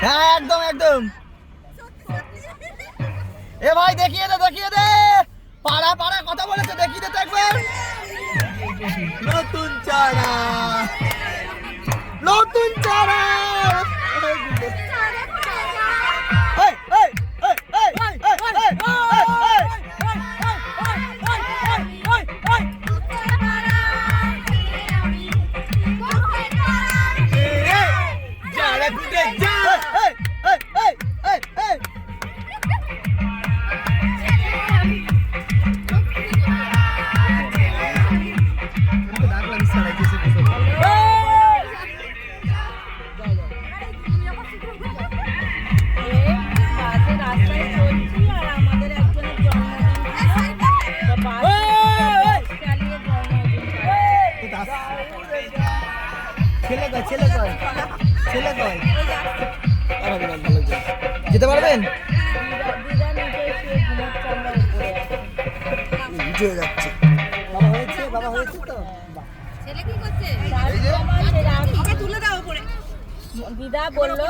হ্যাঁ একদম একদম। এ ভাই দেখিয়ে দে পাড়া পাড়া কথা বলেছে, দেখিয়ে দে তো একবার। নতুন চারা নতুন চারা। যেতে পারবেন? বাবা হয়েছে তো। ছেলে কি করছে? তুলে দাও উপরে। দিদা বললো